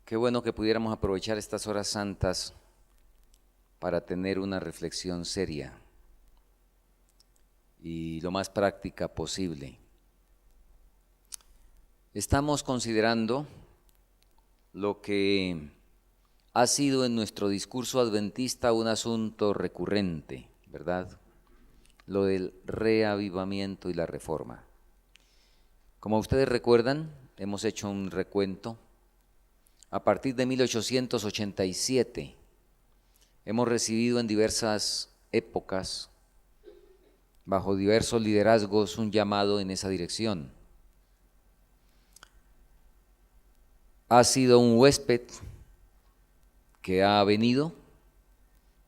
Qué bueno que pudiéramos aprovechar estas horas santas para tener una reflexión seria y lo más práctica posible. Estamos considerando lo que ha sido en nuestro discurso adventista un asunto recurrente, ¿verdad? Lo del reavivamiento y la reforma. Como ustedes recuerdan, hemos hecho un recuento. A partir de 1887 hemos recibido en diversas épocas, bajo diversos liderazgos, un llamado en esa dirección. Ha sido un huésped que ha venido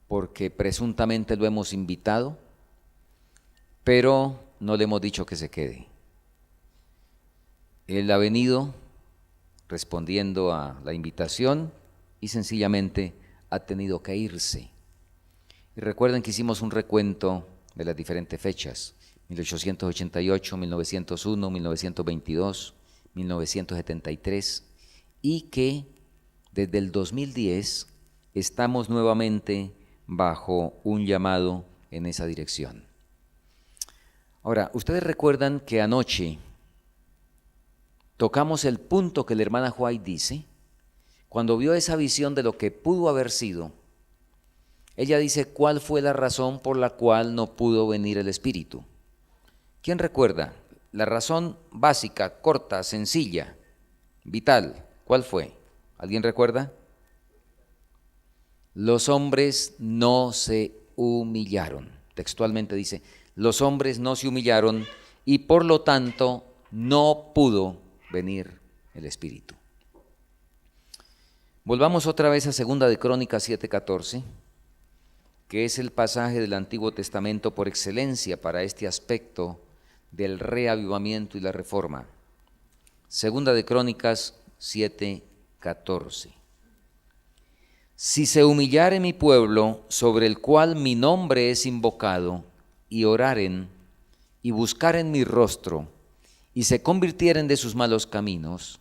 porque presuntamente lo hemos invitado, pero no le hemos dicho que se quede. Él ha venido respondiendo a la invitación y sencillamente ha tenido que irse. Y recuerden que hicimos un recuento de las diferentes fechas: 1888, 1901, 1922, 1973, y que desde el 2010 estamos nuevamente bajo un llamado en esa dirección. Ahora, ustedes recuerdan que anoche tocamos el punto que la hermana White dice, cuando vio esa visión de lo que pudo haber sido. Ella dice cuál fue la razón por la cual no pudo venir el Espíritu. ¿Quién recuerda? La razón básica, corta, sencilla, vital, ¿cuál fue? ¿Alguien recuerda? Los hombres no se humillaron. Textualmente dice, los hombres no se humillaron y por lo tanto no pudo venir el Espíritu. Volvamos otra vez a 2 de Crónicas 7:14, que es el pasaje del Antiguo Testamento por excelencia para este aspecto del reavivamiento y la reforma. 2 de Crónicas 7:14. Si se humillare mi pueblo, sobre el cual mi nombre es invocado, y oraren, y buscaren mi rostro, y se convirtieren de sus malos caminos,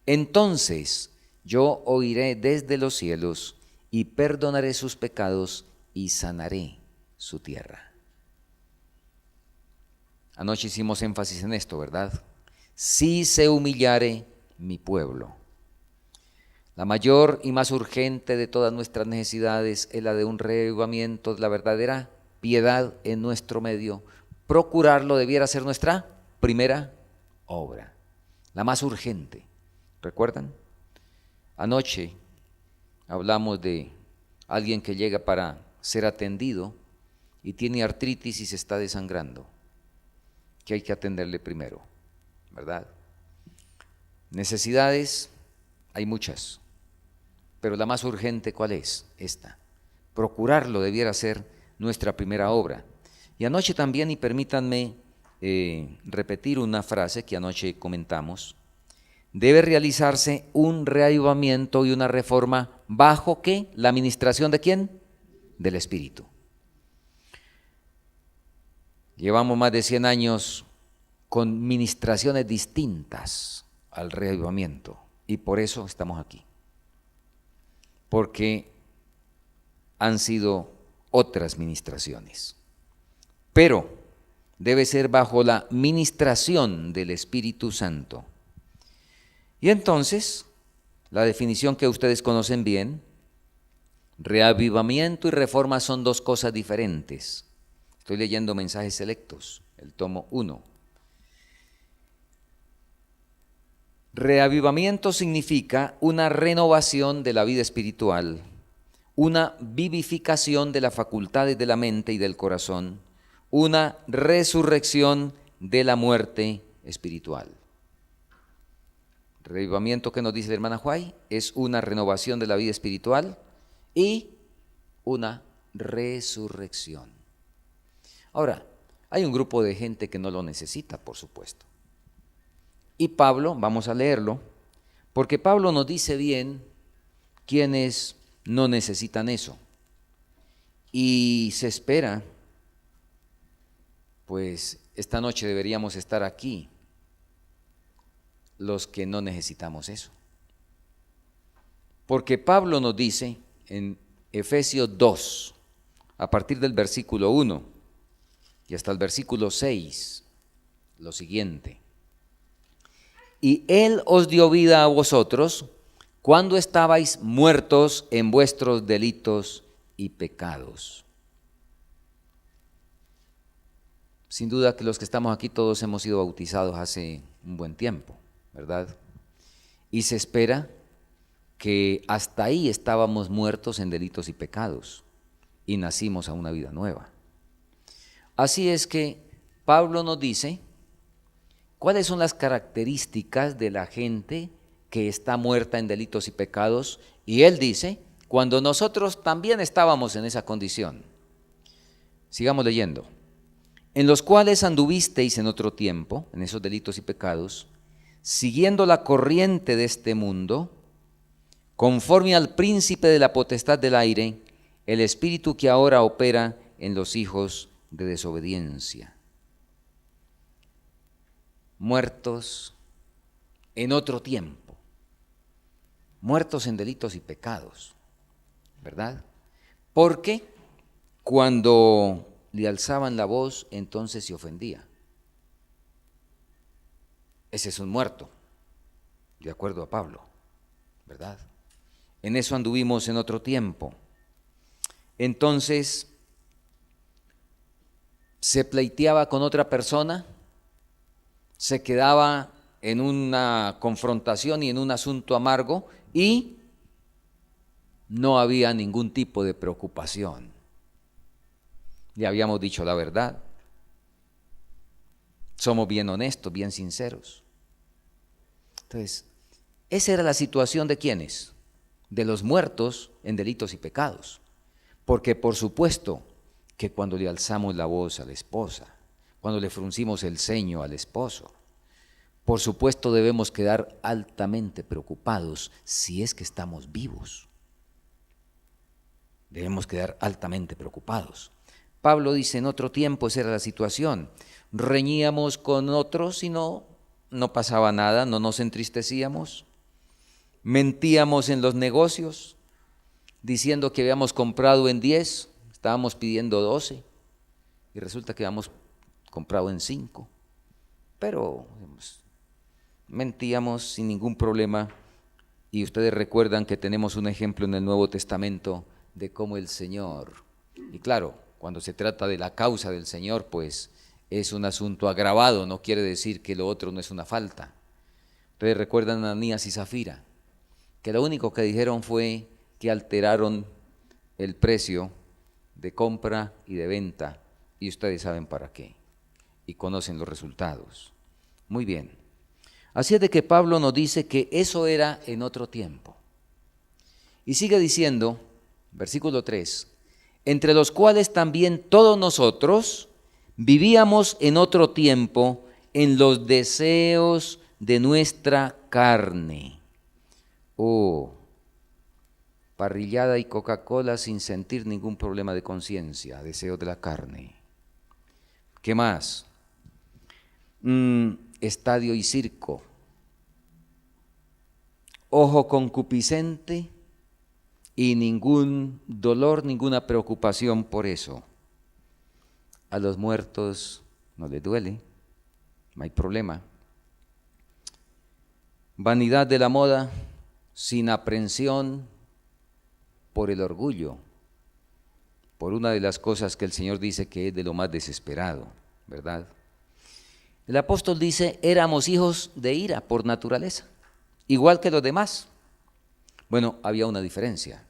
entonces yo oiré desde los cielos, y perdonaré sus pecados, y sanaré su tierra. Anoche hicimos énfasis en esto, ¿verdad? Si se humillare mi pueblo. La mayor y más urgente de todas nuestras necesidades es la de un reavivamiento, de la verdadera piedad en nuestro medio. Procurarlo debiera ser nuestra primera obra, la más urgente. ¿Recuerdan? Anoche hablamos de alguien que llega para ser atendido y tiene artritis y se está desangrando, que hay que atenderle primero, ¿verdad? Necesidades hay muchas, pero la más urgente, ¿cuál es? Esta. Procurarlo debiera ser nuestra primera obra. Y anoche también, y permítanme repetir una frase que anoche comentamos, debe realizarse un reavivamiento y una reforma bajo ¿qué? La administración ¿de quién? Del Espíritu. Llevamos más de 100 años con ministraciones distintas al reavivamiento y por eso estamos aquí. Porque han sido otras ministraciones. Pero debe ser bajo la ministración del Espíritu Santo. Y entonces, la definición que ustedes conocen bien, reavivamiento y reforma son dos cosas diferentes. Estoy leyendo Mensajes Selectos, el tomo 1. Reavivamiento significa una renovación de la vida espiritual, una vivificación de las facultades de la mente y del corazón, una resurrección de la muerte espiritual. Reavivamiento, que nos dice la hermana Huay, es una renovación de la vida espiritual y una resurrección. Ahora, hay un grupo de gente que no lo necesita, por supuesto. Y Pablo, vamos a leerlo, porque Pablo nos dice bien quiénes no necesitan eso. Y se espera, pues esta noche deberíamos estar aquí los que no necesitamos eso. Porque Pablo nos dice en Efesios 2, a partir del versículo 1 y hasta el versículo 6, lo siguiente: y Él os dio vida a vosotros cuando estabais muertos en vuestros delitos y pecados. Sin duda que los que estamos aquí todos hemos sido bautizados hace un buen tiempo, ¿verdad? Y se espera que hasta ahí estábamos muertos en delitos y pecados y nacimos a una vida nueva. Así es que Pablo nos dice cuáles son las características de la gente que está muerta en delitos y pecados, y él dice, cuando nosotros también estábamos en esa condición. Sigamos leyendo. En los cuales anduvisteis en otro tiempo, en esos delitos y pecados, siguiendo la corriente de este mundo, conforme al príncipe de la potestad del aire, el espíritu que ahora opera en los hijos de desobediencia. Muertos en otro tiempo, muertos en delitos y pecados, ¿verdad? Porque cuando le alzaban la voz, entonces se ofendía. Ese es un muerto, de acuerdo a Pablo, ¿verdad? En eso anduvimos en otro tiempo. Entonces, se pleiteaba con otra persona, se quedaba en una confrontación y en un asunto amargo y no había ningún tipo de preocupación. Le habíamos dicho la verdad. Somos bien honestos, bien sinceros. Entonces, esa era la situación de ¿quiénes? De los muertos en delitos y pecados. Porque por supuesto que cuando le alzamos la voz a la esposa, cuando le fruncimos el ceño al esposo, por supuesto debemos quedar altamente preocupados si es que estamos vivos. Debemos quedar altamente preocupados. Pablo dice, en otro tiempo esa era la situación. Reñíamos con otros y no pasaba nada, no nos entristecíamos. Mentíamos en los negocios, diciendo que habíamos comprado en 10, estábamos pidiendo 12 y resulta que habíamos comprado en 5. Pero mentíamos sin ningún problema, y ustedes recuerdan que tenemos un ejemplo en el Nuevo Testamento de cómo el Señor, y claro, cuando se trata de la causa del Señor, pues es un asunto agravado, no quiere decir que lo otro no es una falta. Ustedes recuerdan a Ananías y Zafira, que lo único que dijeron fue que alteraron el precio de compra y de venta, y ustedes saben para qué, y conocen los resultados. Muy bien. Así es de que Pablo nos dice que eso era en otro tiempo. Y sigue diciendo, versículo 3, entre los cuales también todos nosotros vivíamos en otro tiempo en los deseos de nuestra carne. Parrillada y Coca-Cola sin sentir ningún problema de conciencia, deseos de la carne. ¿Qué más? Estadio y circo. Ojo concupiscente y ningún dolor, ninguna preocupación por eso. A los muertos no les duele, no hay problema. Vanidad de la moda, sin aprensión por el orgullo, por una de las cosas que el Señor dice que es de lo más desesperado, ¿verdad? El apóstol dice, éramos hijos de ira por naturaleza, igual que los demás. Bueno, había una diferencia.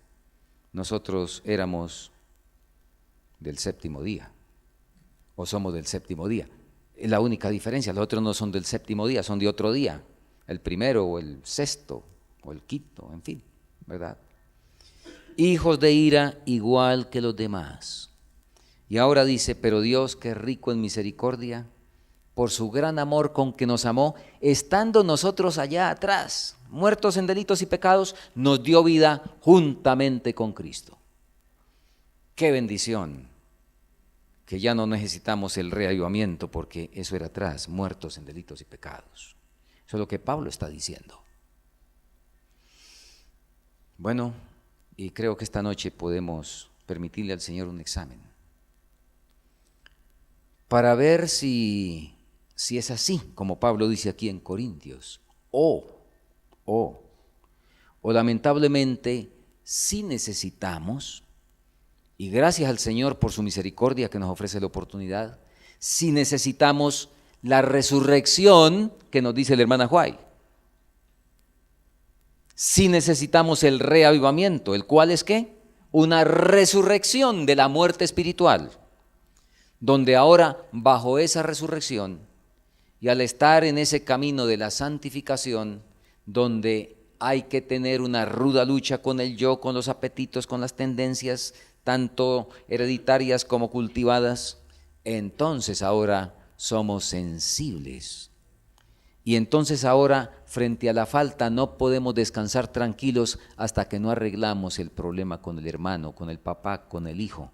Nosotros éramos del séptimo día, o somos del séptimo día. Es la única diferencia, los otros no son del séptimo día, son de otro día, el primero o el sexto o el quinto, en fin, ¿verdad? Hijos de ira igual que los demás. Y ahora dice, pero Dios, que es rico en misericordia, por su gran amor con que nos amó, estando nosotros allá atrás, muertos en delitos y pecados, nos dio vida juntamente con Cristo. ¡Qué bendición! Que ya no necesitamos el reavivamiento porque eso era atrás, muertos en delitos y pecados. Eso es lo que Pablo está diciendo. Bueno, y creo que esta noche podemos permitirle al Señor un examen para ver si es así, como Pablo dice aquí en Corintios, o lamentablemente sí necesitamos, y gracias al Señor por su misericordia que nos ofrece la oportunidad, sí necesitamos la resurrección que nos dice la hermana Huay. Sí necesitamos el reavivamiento, el cual es ¿qué? Una resurrección de la muerte espiritual, donde ahora bajo esa resurrección y al estar en ese camino de la santificación, donde hay que tener una ruda lucha con el yo, con los apetitos, con las tendencias, tanto hereditarias como cultivadas, entonces ahora somos sensibles. Y entonces ahora, frente a la falta, no podemos descansar tranquilos hasta que no arreglamos el problema con el hermano, con el papá, con el hijo.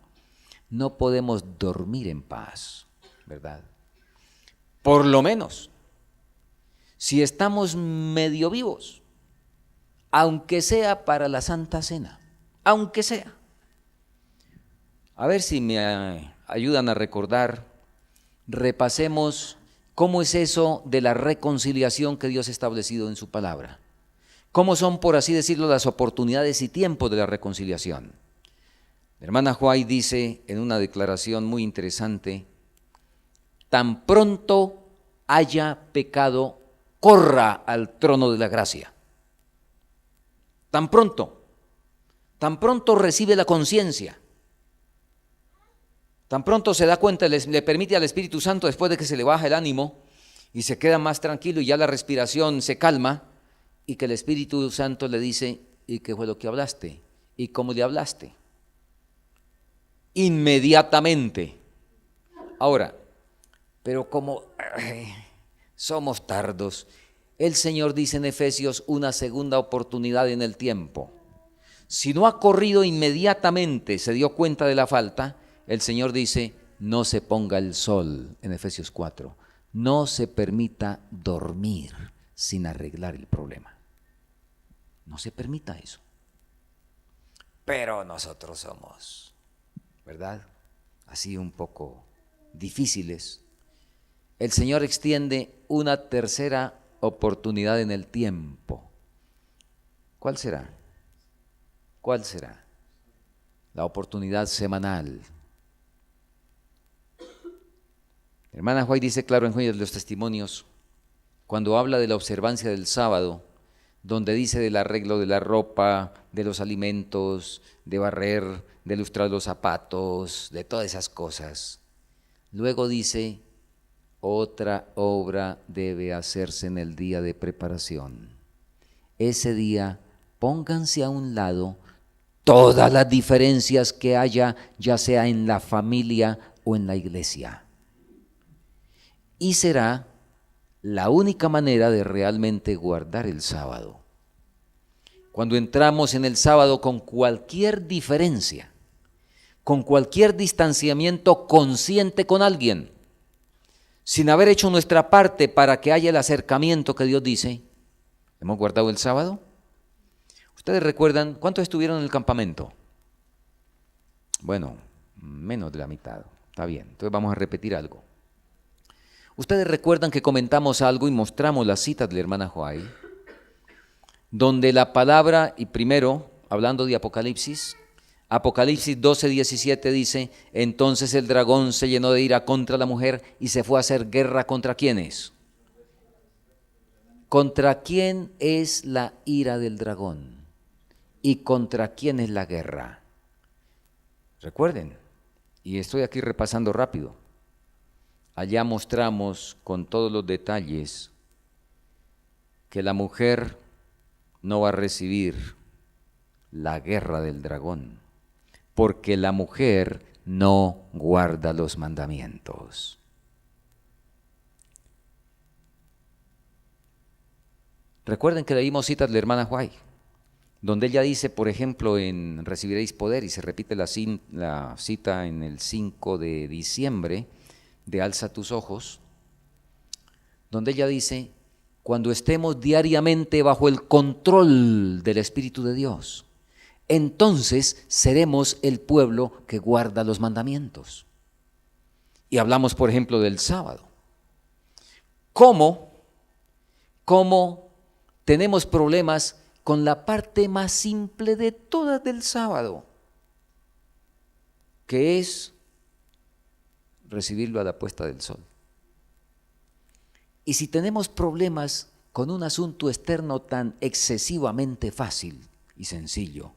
No podemos dormir en paz, ¿verdad? Por lo menos, si estamos medio vivos, aunque sea para la Santa Cena, aunque sea. A ver si me ayudan a recordar, repasemos cómo es eso de la reconciliación que Dios ha establecido en su palabra. ¿Cómo son, por así decirlo, las oportunidades y tiempos de la reconciliación? La hermana Huay dice en una declaración muy interesante: tan pronto haya pecado, corra al trono de la gracia. Tan pronto recibe la conciencia, tan pronto se da cuenta, le permite al Espíritu Santo, después de que se le baja el ánimo y se queda más tranquilo y ya la respiración se calma, y que el Espíritu Santo le dice: ¿y qué fue lo que hablaste? ¿Y cómo le hablaste? Inmediatamente. Ahora, pero como somos tardos, el Señor dice en Efesios una segunda oportunidad en el tiempo. Si no ha corrido inmediatamente, se dio cuenta de la falta, el Señor dice: no se ponga el sol, en Efesios 4, no se permita dormir sin arreglar el problema. No se permita eso. Pero nosotros somos, ¿verdad?, así un poco difíciles. El Señor extiende una tercera oportunidad en el tiempo. ¿Cuál será? ¿Cuál será? La oportunidad semanal. Hermana Huay dice claro en Joyas de los Testimonios, cuando habla de la observancia del sábado, donde dice del arreglo de la ropa, de los alimentos, de barrer, de lustrar los zapatos, de todas esas cosas. Luego dice: otra obra debe hacerse en el día de preparación. Ese día pónganse a un lado todas las diferencias que haya, ya sea en la familia o en la iglesia. Y será la única manera de realmente guardar el sábado. Cuando entramos en el sábado con cualquier diferencia, con cualquier distanciamiento consciente con alguien, sin haber hecho nuestra parte para que haya el acercamiento que Dios dice, ¿hemos guardado el sábado? ¿Ustedes recuerdan cuántos estuvieron en el campamento? Bueno, menos de la mitad. Está bien, entonces vamos a repetir algo. Ustedes recuerdan que comentamos algo y mostramos la cita de la hermana Huay, donde la palabra, y primero, hablando de Apocalipsis 12:17 dice: entonces el dragón se llenó de ira contra la mujer y se fue a hacer guerra contra ¿quiénes? ¿Contra quién es la ira del dragón? ¿Y contra quién es la guerra? Recuerden, y estoy aquí repasando rápido. Allá mostramos con todos los detalles que la mujer no va a recibir la guerra del dragón, porque la mujer no guarda los mandamientos. Recuerden que leímos citas de la hermana Huay, donde ella dice, por ejemplo, en Recibiréis poder, y se repite la cita en el 5 de diciembre, de Alza tus ojos, donde ella dice: cuando estemos diariamente bajo el control del Espíritu de Dios, entonces seremos el pueblo que guarda los mandamientos. Y hablamos, por ejemplo, del sábado. ¿Cómo tenemos problemas con la parte más simple de todas del sábado? Que es recibirlo a la puesta del sol. Y si tenemos problemas con un asunto externo tan excesivamente fácil y sencillo,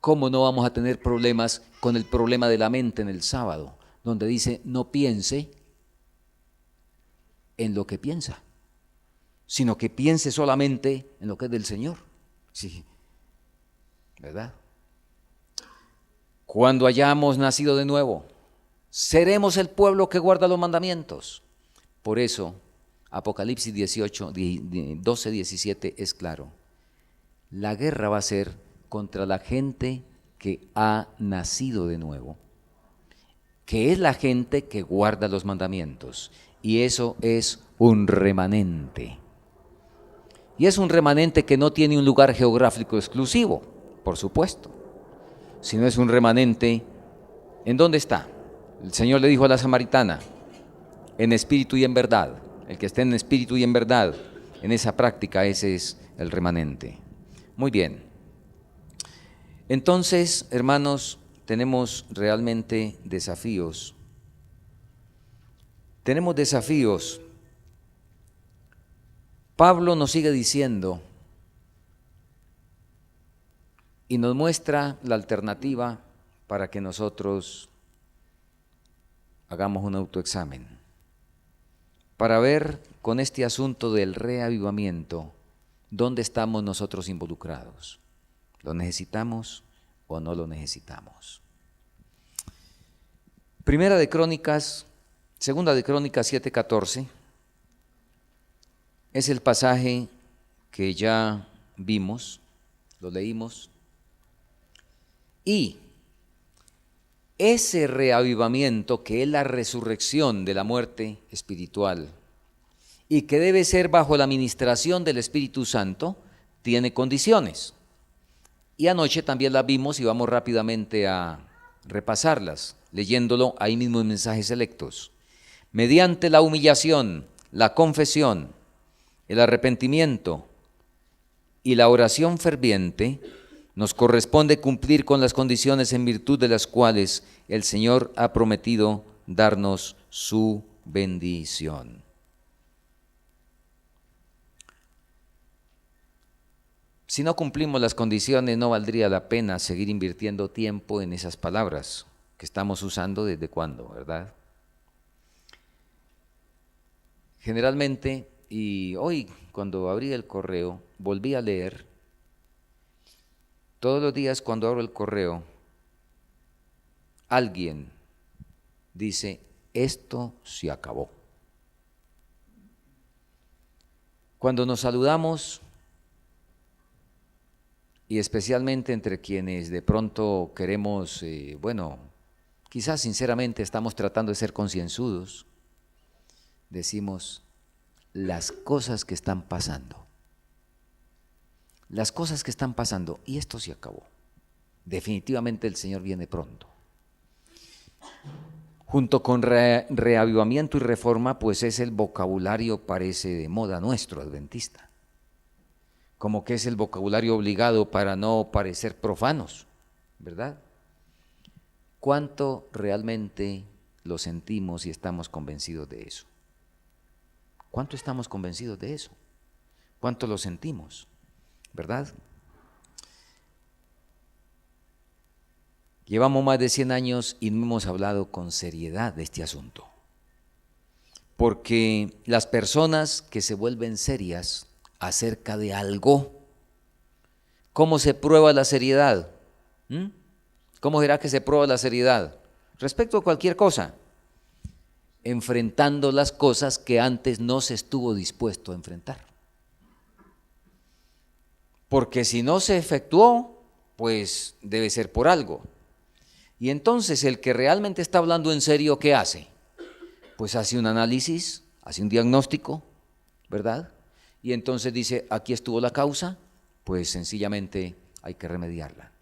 ¿cómo no vamos a tener problemas con el problema de la mente en el sábado, donde dice no piense en lo que piensa, sino que piense solamente en lo que es del Señor? Sí, ¿verdad? Cuando hayamos nacido de nuevo, seremos el pueblo que guarda los mandamientos. Por eso, Apocalipsis 12, 17 es claro. La guerra va a ser contra la gente que ha nacido de nuevo, que es la gente que guarda los mandamientos. Y eso es un remanente. Y es un remanente que no tiene un lugar geográfico exclusivo, por supuesto, sino es un remanente. ¿En dónde está? El Señor le dijo a la samaritana, en espíritu y en verdad. El que esté en espíritu y en verdad, en esa práctica, ese es el remanente. Muy bien. Entonces, hermanos, tenemos realmente desafíos. Tenemos desafíos. Pablo nos sigue diciendo y nos muestra la alternativa para que nosotros hagamos un autoexamen, para ver con este asunto del reavivamiento dónde estamos nosotros involucrados. ¿Lo necesitamos o no lo necesitamos? Segunda de Crónicas 7:14 es el pasaje que ya vimos, lo leímos, y ese reavivamiento, que es la resurrección de la muerte espiritual y que debe ser bajo la administración del Espíritu Santo, tiene condiciones. Y anoche también las vimos y vamos rápidamente a repasarlas, leyéndolo ahí mismo en mensajes selectos. Mediante la humillación, la confesión, el arrepentimiento y la oración ferviente, nos corresponde cumplir con las condiciones en virtud de las cuales el Señor ha prometido darnos su bendición. Si no cumplimos las condiciones, no valdría la pena seguir invirtiendo tiempo en esas palabras que estamos usando desde cuándo, ¿verdad? Generalmente, y hoy cuando abrí el correo, volví a leer. Todos los días cuando abro el correo, alguien dice, esto se acabó. Cuando nos saludamos, y especialmente entre quienes de pronto queremos, quizás sinceramente estamos tratando de ser concienzudos, decimos las cosas que están pasando. Las cosas que están pasando, y esto se acabó. Definitivamente el Señor viene pronto. Junto con reavivamiento y reforma, pues es el vocabulario, parece de moda nuestro, adventista. Como que es el vocabulario obligado para no parecer profanos, ¿verdad? ¿Cuánto realmente lo sentimos y estamos convencidos de eso? ¿Cuánto estamos convencidos de eso? ¿Cuánto lo sentimos? ¿Verdad? Llevamos más de 100 años y no hemos hablado con seriedad de este asunto. Porque las personas que se vuelven serias acerca de algo, ¿cómo se prueba la seriedad? ¿Cómo será que se prueba la seriedad? Respecto a cualquier cosa, enfrentando las cosas que antes no se estuvo dispuesto a enfrentar. Porque si no se efectuó, pues debe ser por algo. Y entonces el que realmente está hablando en serio, ¿qué hace? Pues hace un análisis, hace un diagnóstico, ¿verdad? Y entonces dice, aquí estuvo la causa, pues sencillamente hay que remediarla.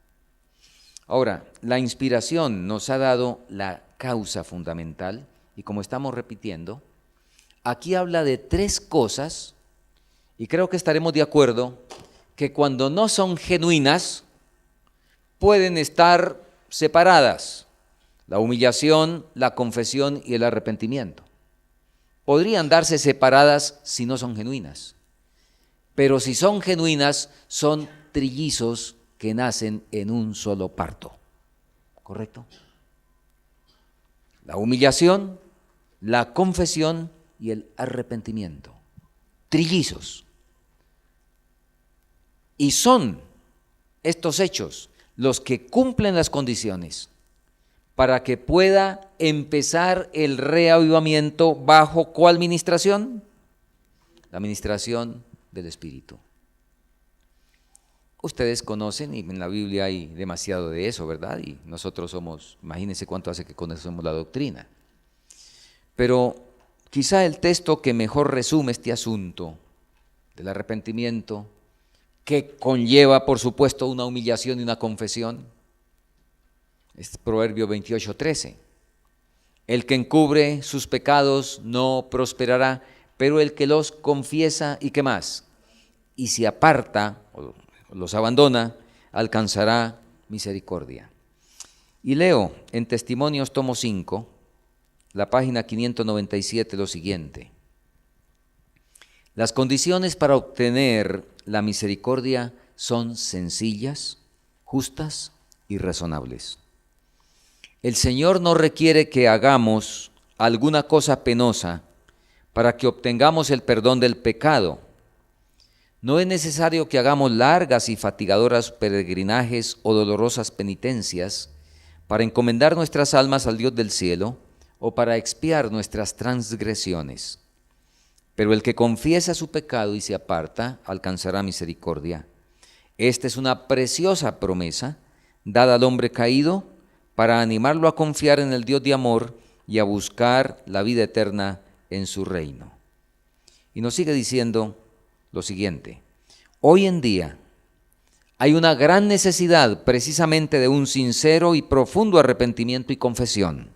Ahora, la inspiración nos ha dado la causa fundamental y como estamos repitiendo, aquí habla de tres cosas y creo que estaremos de acuerdo que cuando no son genuinas pueden estar separadas: la humillación, la confesión y el arrepentimiento. Podrían darse separadas si no son genuinas, pero si son genuinas son trillizos que nacen en un solo parto, ¿correcto? La humillación, la confesión y el arrepentimiento, trillizos. Y son estos hechos los que cumplen las condiciones para que pueda empezar el reavivamiento. ¿Bajo cuál ministración? La ministración del Espíritu. Ustedes conocen, y en la Biblia hay demasiado de eso, ¿verdad? Y nosotros somos, imagínense cuánto hace que conocemos la doctrina. Pero quizá el texto que mejor resume este asunto del arrepentimiento, que conlleva, por supuesto, una humillación y una confesión, es Proverbio 28:13. El que encubre sus pecados no prosperará, pero el que los confiesa, ¿y qué más? Y se aparta, o los abandona, alcanzará misericordia. Y leo en Testimonios, tomo 5, la página 597, lo siguiente. Las condiciones para obtener la misericordia son sencillas, justas y razonables. El Señor no requiere que hagamos alguna cosa penosa para que obtengamos el perdón del pecado. No es necesario que hagamos largas y fatigadoras peregrinajes o dolorosas penitencias para encomendar nuestras almas al Dios del cielo o para expiar nuestras transgresiones. Pero el que confiesa su pecado y se aparta, alcanzará misericordia. Esta es una preciosa promesa dada al hombre caído para animarlo a confiar en el Dios de amor y a buscar la vida eterna en su reino. Y nos sigue diciendo lo siguiente: hoy en día hay una gran necesidad precisamente de un sincero y profundo arrepentimiento y confesión.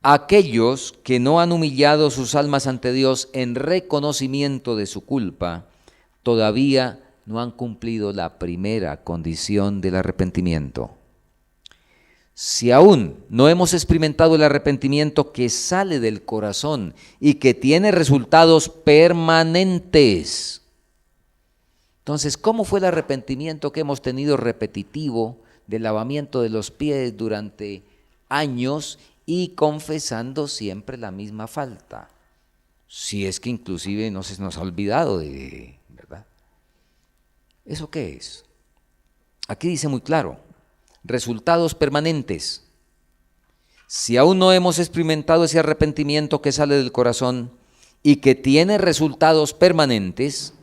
Aquellos que no han humillado sus almas ante Dios en reconocimiento de su culpa, todavía no han cumplido la primera condición del arrepentimiento. Si aún no hemos experimentado el arrepentimiento que sale del corazón y que tiene resultados permanentes, entonces, ¿cómo fue el arrepentimiento que hemos tenido repetitivo del lavamiento de los pies durante años y confesando siempre la misma falta? Si es que inclusive no se nos ha olvidado de, ¿verdad? ¿Eso qué es? Aquí dice muy claro: resultados permanentes. Si aún no hemos experimentado ese arrepentimiento que sale del corazón y que tiene resultados permanentes,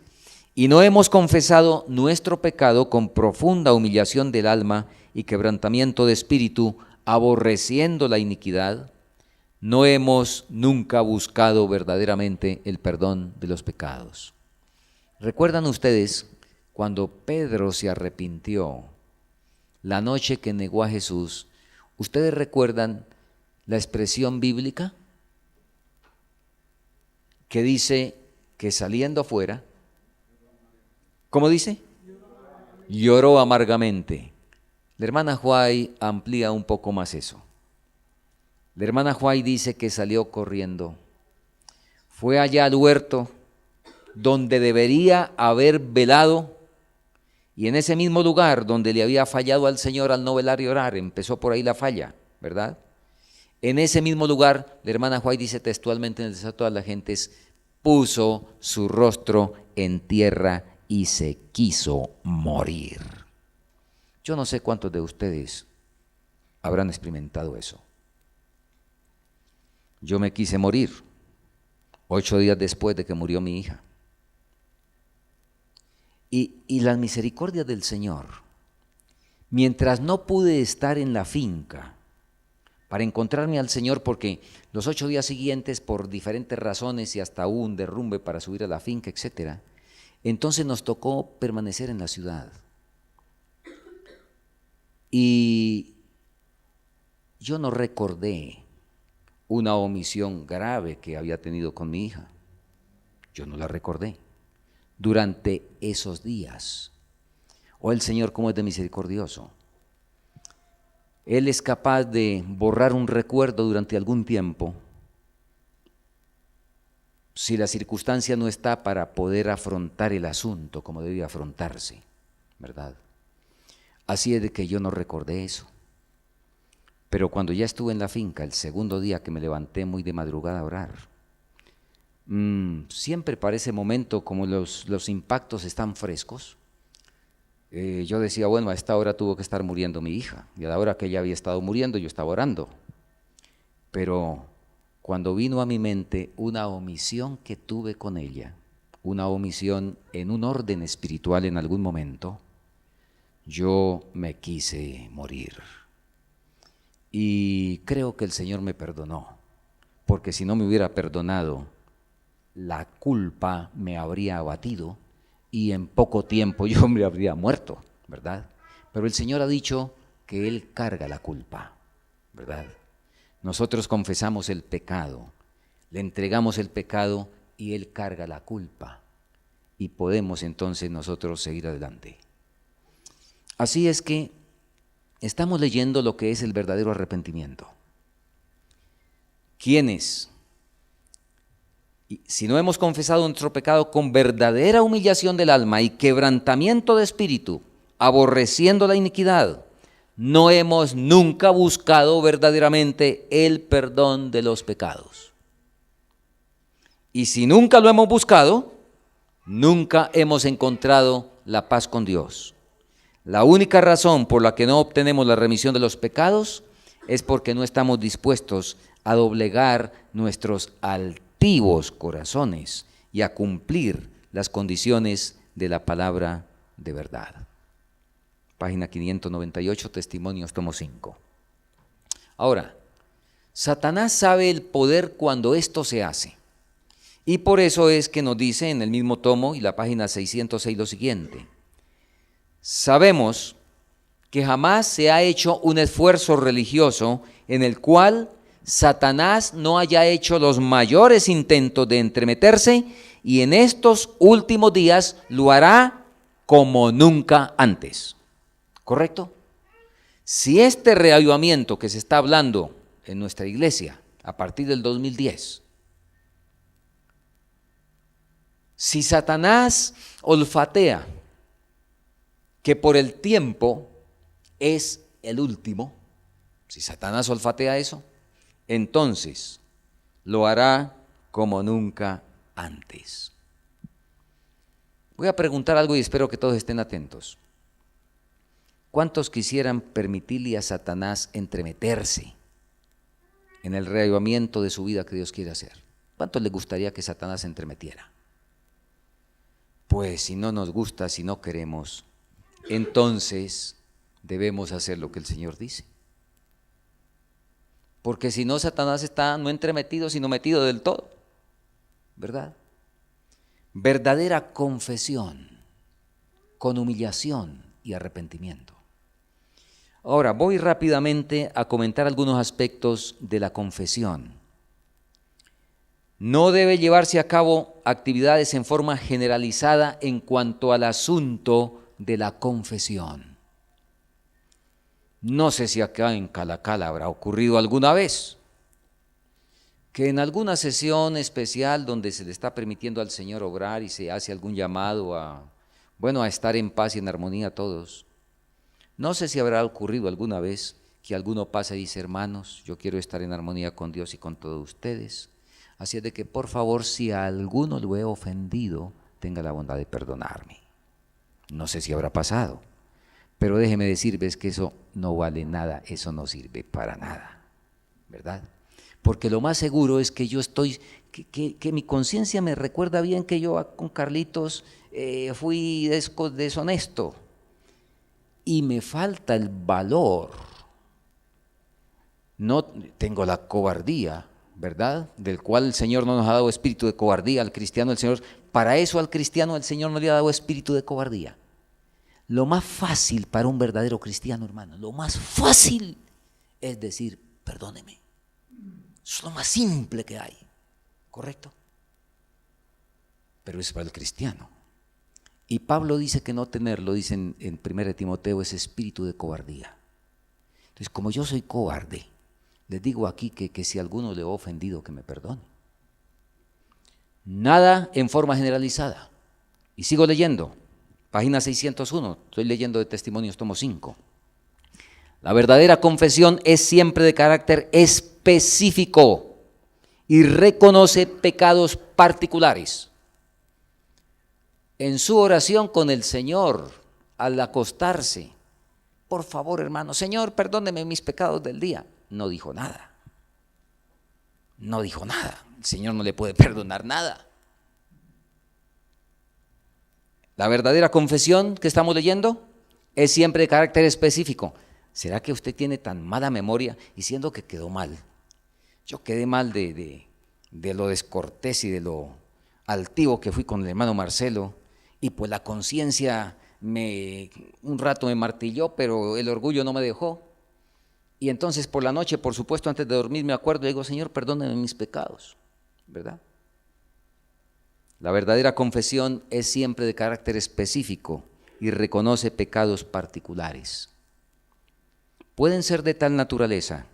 y no hemos confesado nuestro pecado con profunda humillación del alma y quebrantamiento de espíritu, aborreciendo la iniquidad, no hemos nunca buscado verdaderamente el perdón de los pecados. ¿Recuerdan ustedes cuando Pedro se arrepintió la noche que negó a Jesús? ¿Ustedes recuerdan la expresión bíblica que dice que saliendo afuera, ¿cómo dice? Lloró amargamente. La hermana Huay amplía un poco más eso. La hermana Huay dice que salió corriendo. Fue allá al huerto donde debería haber velado, y en ese mismo lugar donde le había fallado al Señor al no velar y orar, empezó por ahí la falla, ¿verdad? En ese mismo lugar, la hermana Huay dice textualmente en el deseo de todas las gentes, puso su rostro en tierra y se quiso morir. Yo no sé cuántos de ustedes habrán experimentado eso. Yo me quise morir 8 días después de que murió mi hija. Y las misericordias del Señor, mientras no pude estar en la finca para encontrarme al Señor, porque los 8 días siguientes, por diferentes razones y hasta hubo un derrumbe para subir a la finca, etcétera, entonces nos tocó permanecer en la ciudad. Y yo no recordé una omisión grave que había tenido con mi hija. Yo no la recordé durante esos días. Oh, el Señor, cómo es de misericordioso. Él es capaz de borrar un recuerdo durante algún tiempo si la circunstancia no está para poder afrontar el asunto como debe afrontarse, ¿verdad? Así es de que yo no recordé eso. Pero cuando ya estuve en la finca, el segundo día que me levanté muy de madrugada a orar, siempre para ese momento, como los impactos están frescos, yo decía, bueno, a esta hora tuvo que estar muriendo mi hija, y a la hora que ella había estado muriendo yo estaba orando. Pero cuando vino a mi mente una omisión que tuve con ella, una omisión en un orden espiritual en algún momento, yo me quise morir. Y creo que el Señor me perdonó, porque si no me hubiera perdonado, la culpa me habría abatido y en poco tiempo yo me habría muerto, ¿verdad? Pero el Señor ha dicho que Él carga la culpa, ¿verdad? Nosotros confesamos el pecado, le entregamos el pecado y Él carga la culpa y podemos entonces nosotros seguir adelante. Así es que estamos leyendo lo que es el verdadero arrepentimiento. ¿Quiénes? Si no hemos confesado nuestro pecado con verdadera humillación del alma y quebrantamiento de espíritu, aborreciendo la iniquidad, no hemos nunca buscado verdaderamente el perdón de los pecados. Y si nunca lo hemos buscado, nunca hemos encontrado la paz con Dios. La única razón por la que no obtenemos la remisión de los pecados es porque no estamos dispuestos a doblegar nuestros altivos corazones y a cumplir las condiciones de la palabra de verdad. Página 598, Testimonios, tomo 5. Ahora, Satanás sabe el poder cuando esto se hace. Y por eso es que nos dice en el mismo tomo y la página 606 lo siguiente. Sabemos que jamás se ha hecho un esfuerzo religioso en el cual Satanás no haya hecho los mayores intentos de entremeterse y en estos últimos días lo hará como nunca antes. ¿Correcto? Si este reavivamiento que se está hablando en nuestra iglesia a partir del 2010, si Satanás olfatea que por el tiempo es el último, si Satanás olfatea eso, entonces lo hará como nunca antes. Voy a preguntar algo y espero que todos estén atentos. ¿Cuántos quisieran permitirle a Satanás entremeterse en el reavivamiento de su vida que Dios quiere hacer? ¿Cuántos les gustaría que Satanás se entremetiera? Pues si no nos gusta, si no queremos, entonces debemos hacer lo que el Señor dice. Porque si no, Satanás está no entremetido, sino metido del todo, ¿verdad? Verdadera confesión, con humillación y arrepentimiento. Ahora, voy rápidamente a comentar algunos aspectos de la confesión. No debe llevarse a cabo actividades en forma generalizada en cuanto al asunto de la confesión. No sé si acá en Calacal habrá ocurrido alguna vez que en alguna sesión especial donde se le está permitiendo al Señor obrar y se hace algún llamado a estar en paz y en armonía todos. No sé si habrá ocurrido alguna vez que alguno pase y dice, hermanos, yo quiero estar en armonía con Dios y con todos ustedes. Así es de que, por favor, si a alguno lo he ofendido, tenga la bondad de perdonarme. No sé si habrá pasado, pero déjeme decirles que eso no vale nada, eso no sirve para nada, ¿verdad? Porque lo más seguro es que yo estoy, que mi conciencia me recuerda bien que yo con Carlitos fui deshonesto y me falta el valor. No tengo la cobardía, ¿verdad? Del cual el Señor no nos ha dado espíritu de cobardía al cristiano, el Señor, para eso al cristiano el Señor no le ha dado espíritu de cobardía. Lo más fácil para un verdadero cristiano, hermano, lo más fácil es decir, perdóneme. Eso es lo más simple que hay, ¿correcto? Pero es para el cristiano. Y Pablo dice que no tenerlo, dice en 1 Timoteo, es espíritu de cobardía. Entonces, como yo soy cobarde, les digo aquí que si alguno le ha ofendido, que me perdone. Nada en forma generalizada. Y sigo leyendo, página 601, estoy leyendo de Testimonios, tomo 5. La verdadera confesión es siempre de carácter específico y reconoce pecados particulares. En su oración con el Señor, al acostarse, por favor, hermano, Señor, perdóneme mis pecados del día. No dijo nada. No dijo nada. El Señor no le puede perdonar nada. La verdadera confesión que estamos leyendo es siempre de carácter específico. ¿Será que usted tiene tan mala memoria y siendo que quedó mal? Yo quedé mal de lo descortés y de lo altivo que fui con el hermano Marcelo, y pues la conciencia un rato me martilló, pero el orgullo no me dejó. Y entonces por la noche, por supuesto, antes de dormir me acuerdo y digo, Señor, perdóname mis pecados, ¿verdad? La verdadera confesión es siempre de carácter específico y reconoce pecados particulares. Pueden ser de tal naturaleza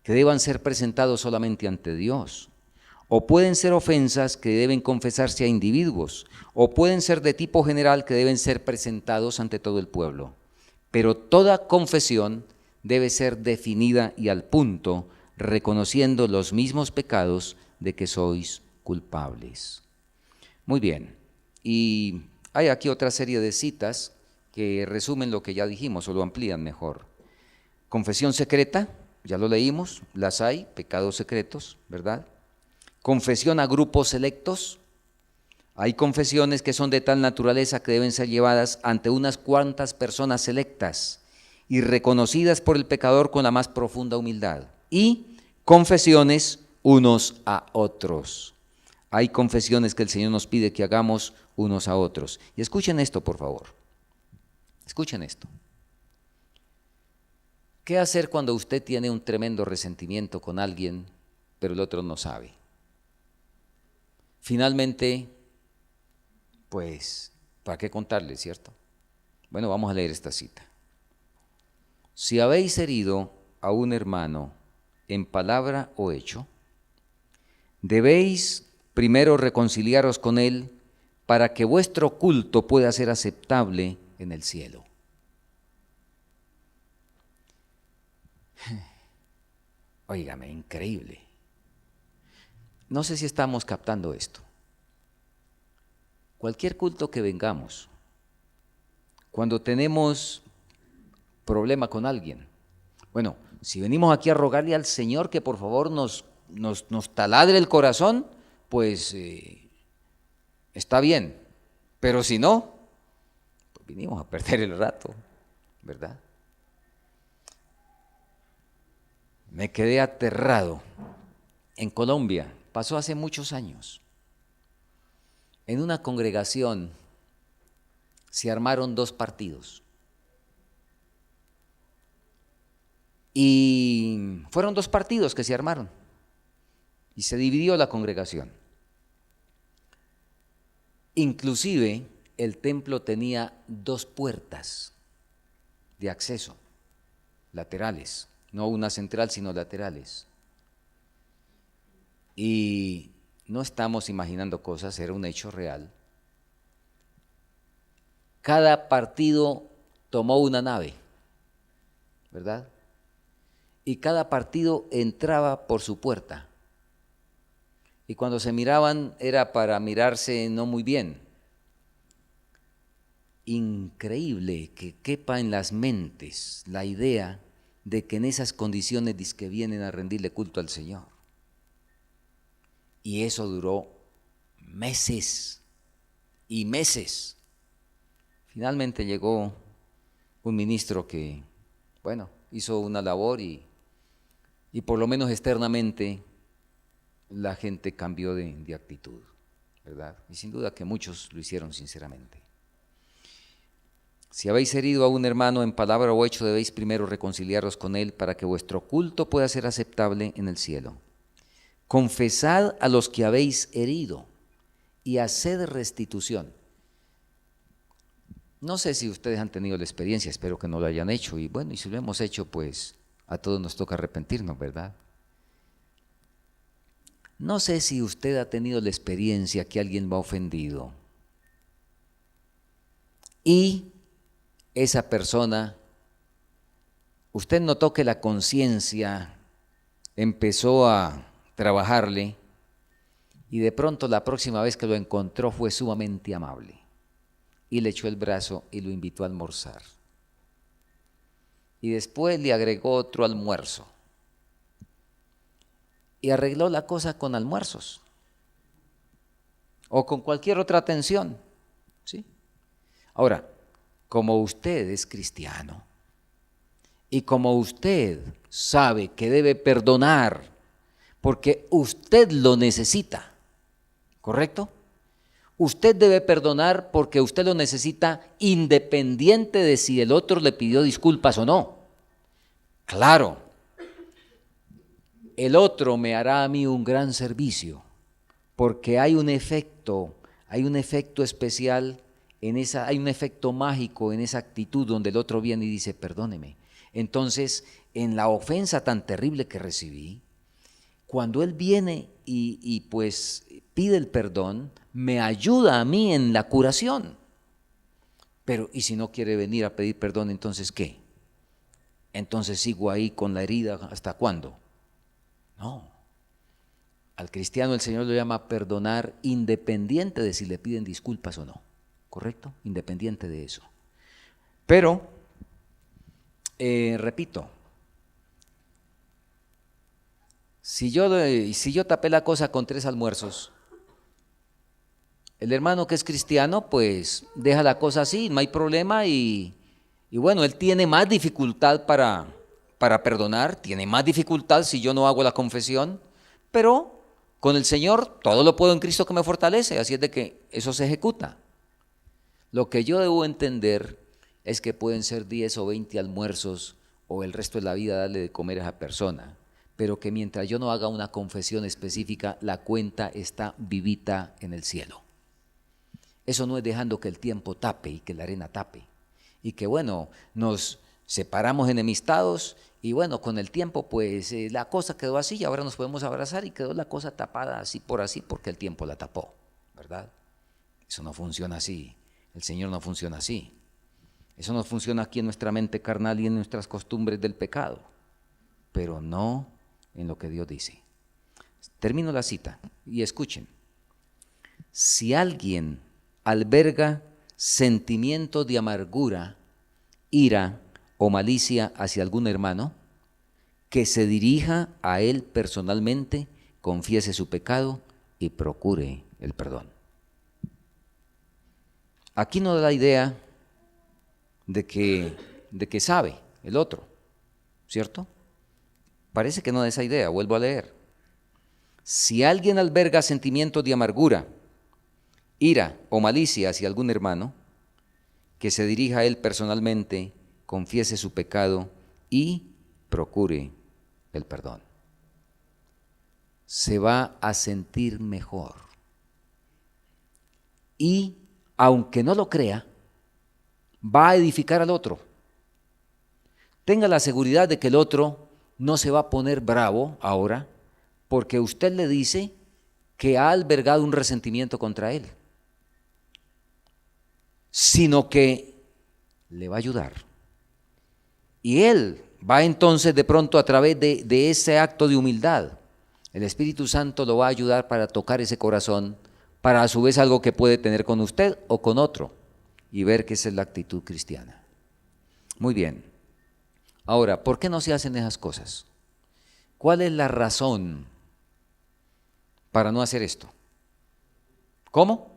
que deban ser presentados solamente ante Dios, o pueden ser ofensas que deben confesarse a individuos, o pueden ser de tipo general que deben ser presentados ante todo el pueblo. Pero toda confesión debe ser definida y al punto, reconociendo los mismos pecados de que sois culpables. Muy bien, y hay aquí otra serie de citas que resumen lo que ya dijimos o lo amplían mejor. Confesión secreta, ya lo leímos, las hay, pecados secretos, ¿verdad? Confesión a grupos selectos, hay confesiones que son de tal naturaleza que deben ser llevadas ante unas cuantas personas selectas y reconocidas por el pecador con la más profunda humildad. Y confesiones unos a otros. Hay confesiones que el Señor nos pide que hagamos unos a otros. Y escuchen esto, por favor. Escuchen esto. ¿Qué hacer cuando usted tiene un tremendo resentimiento con alguien, pero el otro no sabe? Finalmente, pues, ¿para qué contarle, cierto? Bueno, vamos a leer esta cita. Si habéis herido a un hermano en palabra o hecho, debéis primero reconciliaros con él para que vuestro culto pueda ser aceptable en el cielo. Óigame, increíble. No sé si estamos captando esto. Cualquier culto que vengamos, cuando tenemos problema con alguien, bueno, si venimos aquí a rogarle al Señor que por favor nos taladre el corazón, pues está bien, pero si no, pues vinimos a perder el rato, ¿verdad? Me quedé aterrado. En Colombia, pasó hace muchos años. En una congregación se armaron dos partidos. Y fueron dos partidos que se armaron. Y se dividió la congregación. Inclusive el templo tenía dos puertas de acceso, laterales, no una central, sino laterales. Y no estamos imaginando cosas, era un hecho real. Cada partido tomó una nave, ¿verdad? Y cada partido entraba por su puerta. Y cuando se miraban era para mirarse no muy bien. Increíble que quepa en las mentes la idea de que en esas condiciones dizque vienen a rendirle culto al Señor. Y eso duró meses y meses. Finalmente llegó un ministro que, bueno, hizo una labor y por lo menos externamente la gente cambió de actitud, ¿verdad? Y sin duda que muchos lo hicieron sinceramente. Si habéis herido a un hermano en palabra o hecho, debéis primero reconciliaros con él para que vuestro culto pueda ser aceptable en el cielo. Confesad a los que habéis herido y haced restitución. No sé si ustedes han tenido la experiencia, espero que no lo hayan hecho. Y bueno, y si lo hemos hecho, pues a todos nos toca arrepentirnos, ¿verdad? No sé si usted ha tenido la experiencia que alguien va ofendido y esa persona, usted notó que la conciencia empezó a trabajarle y de pronto la próxima vez que lo encontró fue sumamente amable y le echó el brazo y lo invitó a almorzar. Y después le agregó otro almuerzo y arregló la cosa con almuerzos o con cualquier otra atención, ¿sí? Ahora, como usted es cristiano y como usted sabe que debe perdonar porque usted lo necesita, ¿correcto? Usted debe perdonar porque usted lo necesita independiente de si el otro le pidió disculpas o no. Claro, el otro me hará a mí un gran servicio porque hay un efecto especial hay un efecto mágico en esa actitud donde el otro viene y dice, perdóneme. Entonces, en la ofensa tan terrible que recibí, cuando él viene y pues pide el perdón, me ayuda a mí en la curación. Pero, ¿y si no quiere venir a pedir perdón, entonces qué? Entonces sigo ahí con la herida, ¿hasta cuándo? No. Al cristiano el Señor lo llama perdonar independiente de si le piden disculpas o no. ¿Correcto? Independiente de eso. Pero, repito, si yo tapé la cosa con 3 almuerzos, el hermano que es cristiano, pues deja la cosa así, no hay problema y bueno, él tiene más dificultad para perdonar, tiene más dificultad si yo no hago la confesión, pero con el Señor todo lo puedo en Cristo que me fortalece, así es de que eso se ejecuta. Lo que yo debo entender es que pueden ser 10 o 20 almuerzos o el resto de la vida darle de comer a esa persona, pero que mientras yo no haga una confesión específica, la cuenta está vivita en el cielo. Eso no es dejando que el tiempo tape y que la arena tape. Y que bueno, nos separamos enemistados y bueno, con el tiempo pues la cosa quedó así y ahora nos podemos abrazar y quedó la cosa tapada así porque el tiempo la tapó, ¿verdad? Eso no funciona así. El Señor no funciona así. Eso no funciona aquí en nuestra mente carnal y en nuestras costumbres del pecado, pero no en lo que Dios dice. Termino la cita y escuchen. Si alguien alberga sentimiento de amargura, ira o malicia hacia algún hermano, que se dirija a él personalmente, confiese su pecado y procure el perdón. Aquí no da la idea de que sabe el otro, ¿cierto? Parece que no da esa idea, vuelvo a leer. Si alguien alberga sentimientos de amargura, ira o malicia hacia algún hermano, que se dirija a él personalmente, confiese su pecado y procure el perdón. Se va a sentir mejor. Y aunque no lo crea, va a edificar al otro. Tenga la seguridad de que el otro no se va a poner bravo ahora porque usted le dice que ha albergado un resentimiento contra él, sino que le va a ayudar. Y él va entonces de pronto a través de ese acto de humildad, el Espíritu Santo lo va a ayudar para tocar ese corazón, para a su vez algo que puede tener con usted o con otro, y ver que esa es la actitud cristiana. Muy bien. Ahora, ¿por qué no se hacen esas cosas? ¿Cuál es la razón para no hacer esto? ¿Cómo?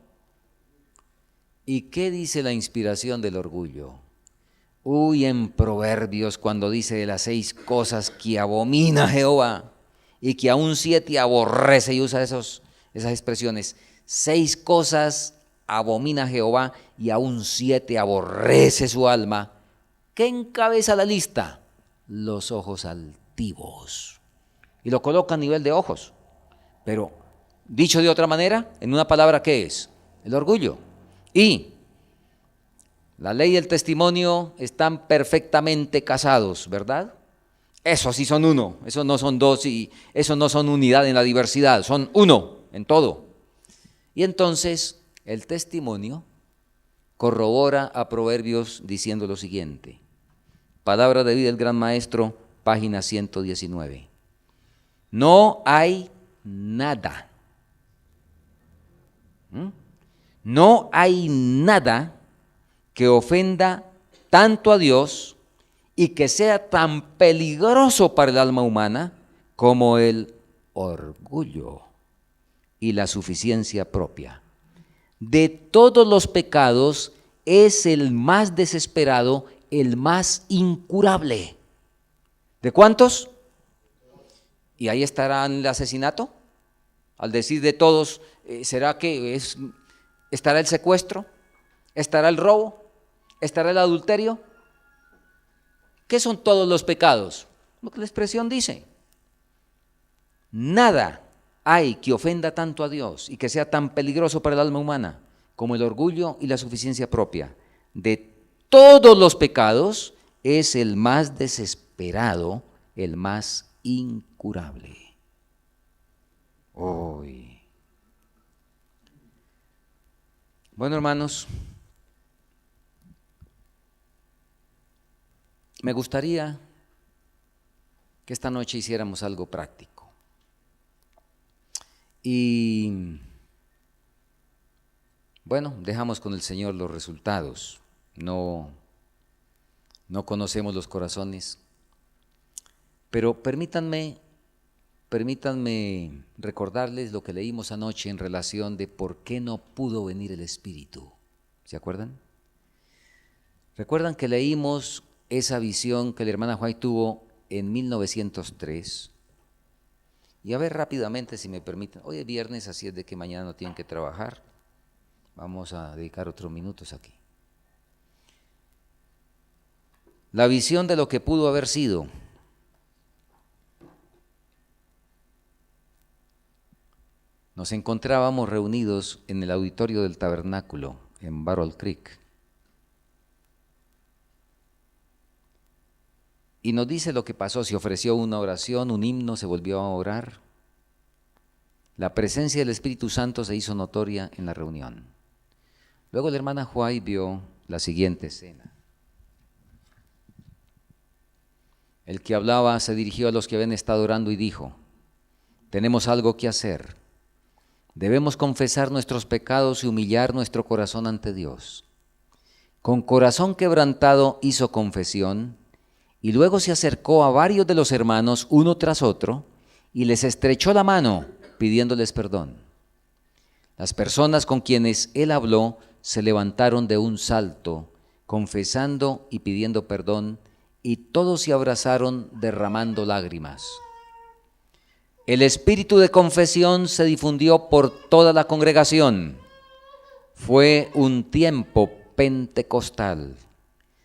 ¿Y qué dice la inspiración del orgullo? Uy, en Proverbios cuando dice de las 6 cosas que abomina Jehová y que aún 7 aborrece y usa esas expresiones. 6 cosas abomina a Jehová y aún 7 aborrece su alma. ¿Qué encabeza la lista? Los ojos altivos. Y lo coloca a nivel de ojos. Pero, dicho de otra manera, en una palabra, ¿qué es? El orgullo. Y la ley y el testimonio están perfectamente casados, ¿verdad? Eso sí son uno, eso no son dos y eso no son unidad en la diversidad, son uno en todo. Y entonces el testimonio corrobora a Proverbios diciendo lo siguiente. Palabra de vida del Gran Maestro, página 119. No hay nada. No hay nada que ofenda tanto a Dios y que sea tan peligroso para el alma humana como el orgullo y la suficiencia propia. De todos los pecados es el más desesperado, el más incurable. ¿De cuántos? ¿Y ahí estará el asesinato? Al decir de todos, ¿será que estará el secuestro? ¿Estará el robo? ¿Estará el adulterio? ¿Qué son todos los pecados? Lo que la expresión dice. Nada hay que ofenda tanto a Dios y que sea tan peligroso para el alma humana como el orgullo y la suficiencia propia. De todos los pecados es el más desesperado, el más incurable. Hoy. Bueno, hermanos, me gustaría que esta noche hiciéramos algo práctico. Y bueno, dejamos con el Señor los resultados. No conocemos los corazones. Pero permítanme recordarles lo que leímos anoche en relación de por qué no pudo venir el Espíritu. ¿Se acuerdan? ¿Recuerdan que leímos esa visión que la hermana White tuvo en 1903? Y a ver rápidamente, si me permiten, hoy es viernes, así es de que mañana no tienen que trabajar. Vamos a dedicar otros minutos aquí. La visión de lo que pudo haber sido. Nos encontrábamos reunidos en el auditorio del tabernáculo en Barrel Creek. Y nos dice lo que pasó, se ofreció una oración, un himno, se volvió a orar. La presencia del Espíritu Santo se hizo notoria en la reunión. Luego la hermana White vio la siguiente escena. El que hablaba se dirigió a los que habían estado orando y dijo: tenemos algo que hacer. Debemos confesar nuestros pecados y humillar nuestro corazón ante Dios. Con corazón quebrantado hizo confesión y luego se acercó a varios de los hermanos uno tras otro y les estrechó la mano pidiéndoles perdón. Las personas con quienes él habló se levantaron de un salto, confesando y pidiendo perdón, y todos se abrazaron derramando lágrimas. El espíritu de confesión se difundió por toda la congregación. Fue un tiempo pentecostal.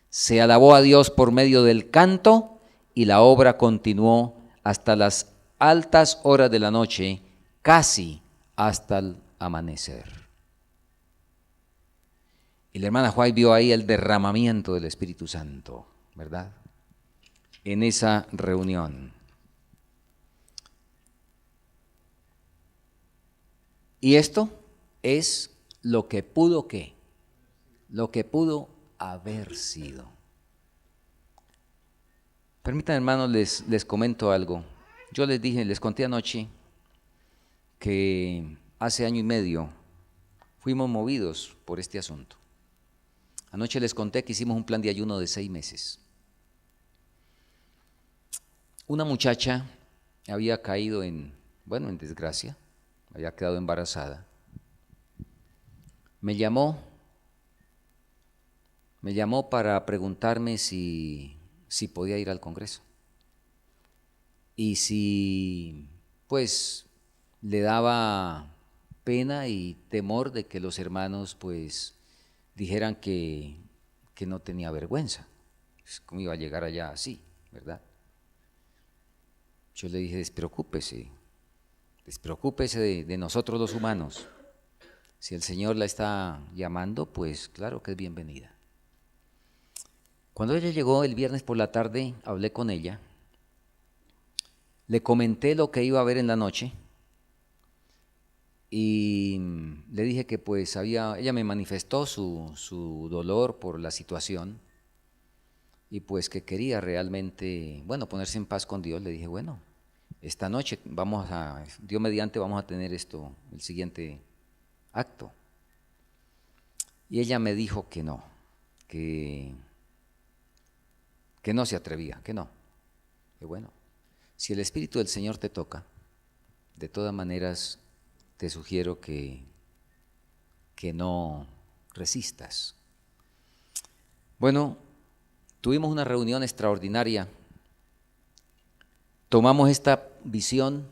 Se alabó a Dios por medio del canto y la obra continuó hasta las altas horas de la noche, casi hasta el amanecer. Y la hermana White vio ahí el derramamiento del Espíritu Santo, ¿verdad? En esa reunión. Y esto es lo que pudo ¿qué? Lo que pudo haber sido. Permítanme, hermanos, les comento algo. Yo les conté anoche que hace año y medio fuimos movidos por este asunto. Anoche les conté que hicimos un plan de ayuno de 6 meses. Una muchacha había caído en desgracia, había quedado embarazada. Me llamó para preguntarme si podía ir al Congreso y si pues le daba pena y temor de que los hermanos pues dijeran que no tenía vergüenza. ¿Cómo iba a llegar allá así, verdad? Yo le dije, despreocúpese de nosotros los humanos. Si el Señor la está llamando, pues claro que es bienvenida. Cuando ella llegó el viernes por la tarde, hablé con ella, le comenté lo que iba a ver en la noche y le dije que pues ella me manifestó su dolor por la situación y pues que quería realmente, bueno, ponerse en paz con Dios. Le dije, bueno, esta noche Dios mediante, vamos a tener el siguiente acto. Y ella me dijo que no, que no se atrevía, que no. Que bueno, si el Espíritu del Señor te toca, de todas maneras te sugiero que no resistas. Bueno, tuvimos una reunión extraordinaria, tomamos esta visión,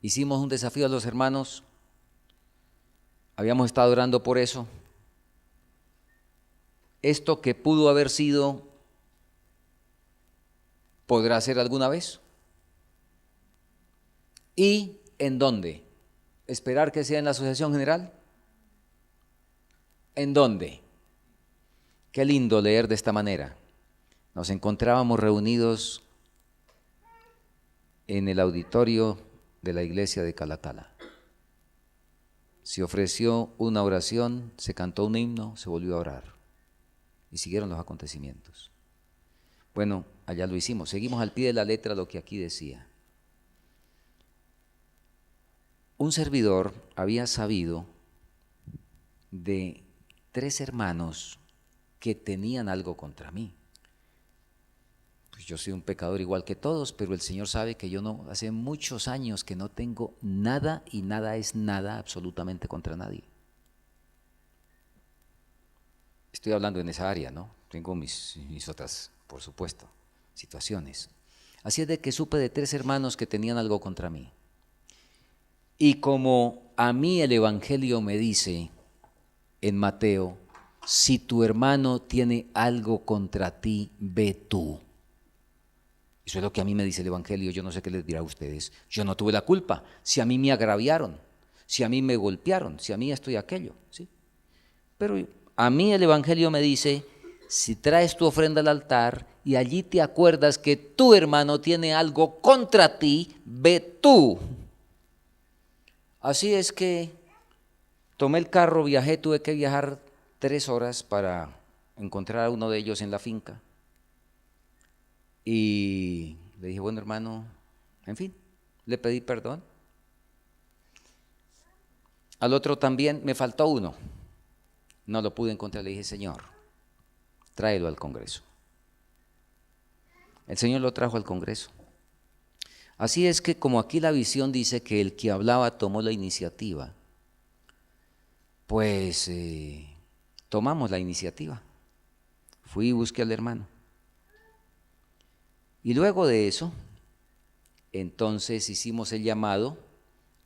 hicimos un desafío a los hermanos, habíamos estado orando por eso. Esto que pudo haber sido, ¿podrá ser alguna vez? ¿Y en dónde? ¿Esperar que sea en la Asociación General? ¿En dónde? Qué lindo leer de esta manera. Nos encontrábamos reunidos en el auditorio de la iglesia de Calatala. Se ofreció una oración, se cantó un himno, se volvió a orar y siguieron los acontecimientos. Bueno, allá lo hicimos, seguimos al pie de la letra lo que aquí decía. Un servidor había sabido de 3 hermanos que tenían algo contra mí. Pues yo soy un pecador igual que todos, pero el Señor sabe que yo hace muchos años que no tengo nada y nada es nada absolutamente contra nadie. Estoy hablando en esa área, ¿no? Tengo mis otras, por supuesto, situaciones. Así es de que supe de 3 hermanos que tenían algo contra mí. Y como a mí el Evangelio me dice en Mateo, si tu hermano tiene algo contra ti, ve tú. Eso es lo que a mí me dice el Evangelio, yo no sé qué les dirá a ustedes. Yo no tuve la culpa, si a mí me agraviaron, si a mí me golpearon, si a mí esto y aquello, ¿sí? Pero a mí el Evangelio me dice, si traes tu ofrenda al altar y allí te acuerdas que tu hermano tiene algo contra ti, ve tú. Así es que tomé el carro, viajé, tuve que viajar 3 horas para encontrar a uno de ellos en la finca. Y le dije, bueno hermano, en fin, le pedí perdón. Al otro también me faltó uno, no lo pude encontrar, le dije, Señor, tráelo al Congreso. El Señor lo trajo al Congreso. Así es que como aquí la visión dice que el que hablaba tomó la iniciativa, pues tomamos la iniciativa. Fui y busqué al hermano. Y luego de eso, entonces hicimos el llamado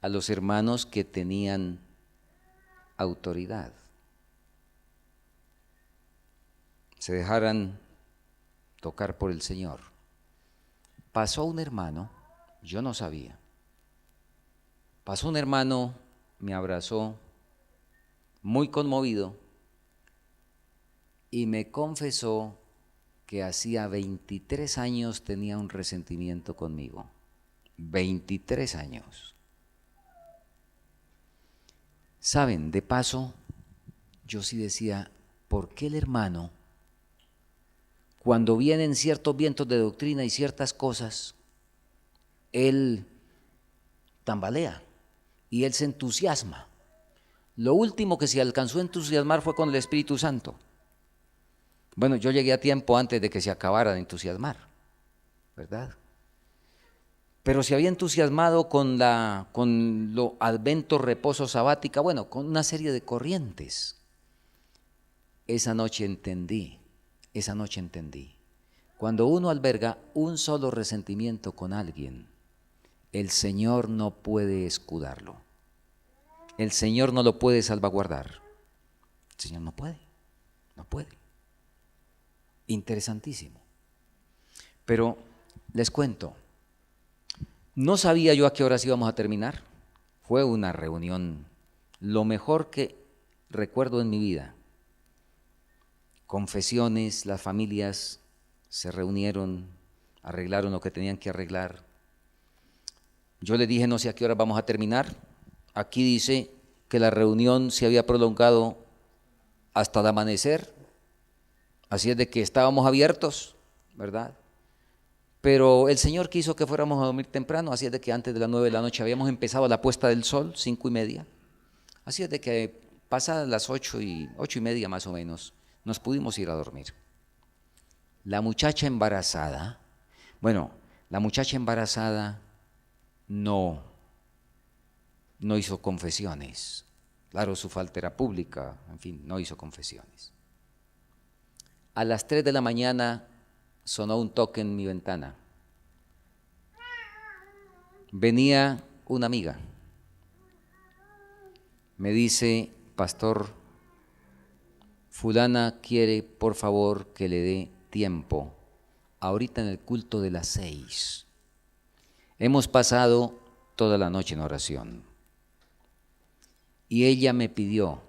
a los hermanos que tenían autoridad. Se dejaran tocar por el Señor. Pasó un hermano, yo no sabía. Pasó un hermano, me abrazó, muy conmovido, y me confesó que hacía 23 años tenía un resentimiento conmigo. 23 años. Saben, de paso, yo sí decía, ¿por qué el hermano, cuando vienen ciertos vientos de doctrina y ciertas cosas, él tambalea y él se entusiasma? Lo último que se alcanzó a entusiasmar fue con el Espíritu Santo. Bueno, yo llegué a tiempo antes de que se acabara de entusiasmar, ¿verdad? Pero se había entusiasmado con lo advento, reposo, sabática, bueno, con una serie de corrientes. Esa noche entendí. Cuando uno alberga un solo resentimiento con alguien, el Señor no puede escudarlo. el Señor no lo puede salvaguardar. El Señor no puede, no puede. Interesantísimo. Pero les cuento, no sabía yo a qué horas íbamos a terminar. Fue una reunión, lo mejor que recuerdo en mi vida. Confesiones, las familias se reunieron, arreglaron lo que tenían que arreglar. Yo le dije, no sé a qué hora vamos a terminar. Aquí dice que la reunión se había prolongado hasta el amanecer, así es de que estábamos abiertos, ¿verdad? Pero el Señor quiso que fuéramos a dormir temprano, así es de que antes de las 9 de la noche habíamos empezado la puesta del sol, 5:30. Así es de que pasadas las 8:30 más o menos, nos pudimos ir a dormir. La muchacha embarazada, la muchacha embarazada no hizo confesiones. Claro, su falta era pública, en fin, no hizo confesiones. A las 3 de la mañana sonó un toque en mi ventana. Venía una amiga. Me dice, pastor, fulana quiere por favor que le dé tiempo, ahorita en el culto de las 6. Hemos pasado toda la noche en oración. Y ella me pidió,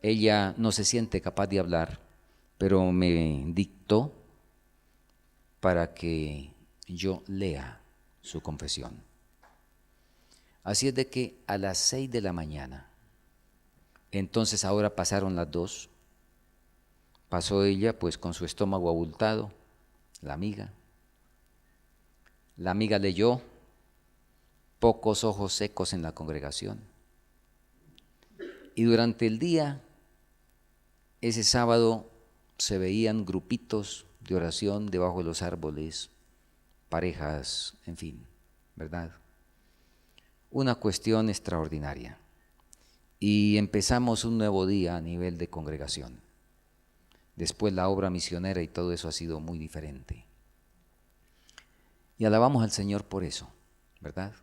ella no se siente capaz de hablar, pero me dictó para que yo lea su confesión. Así es de que a las 6 de la mañana, entonces ahora pasaron las 2, pasó ella pues con su estómago abultado, la amiga leyó, pocos ojos secos en la congregación. Y durante el día, ese sábado, se veían grupitos de oración debajo de los árboles, parejas, en fin, ¿verdad? Una cuestión extraordinaria. Y empezamos un nuevo día a nivel de congregación. Después la obra misionera y todo eso ha sido muy diferente. Y alabamos al Señor por eso, ¿verdad?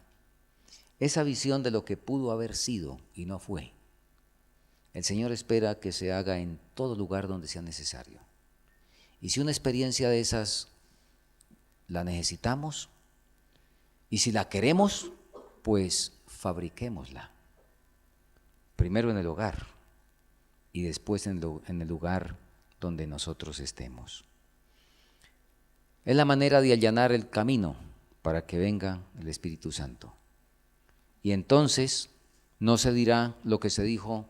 Esa visión de lo que pudo haber sido y no fue. El Señor espera que se haga en todo lugar donde sea necesario. Y si una experiencia de esas la necesitamos, y si la queremos, pues fabriquémosla. Primero en el hogar y después en el lugar donde nosotros estemos. Es la manera de allanar el camino para que venga el Espíritu Santo. Y entonces no se dirá lo que se dijo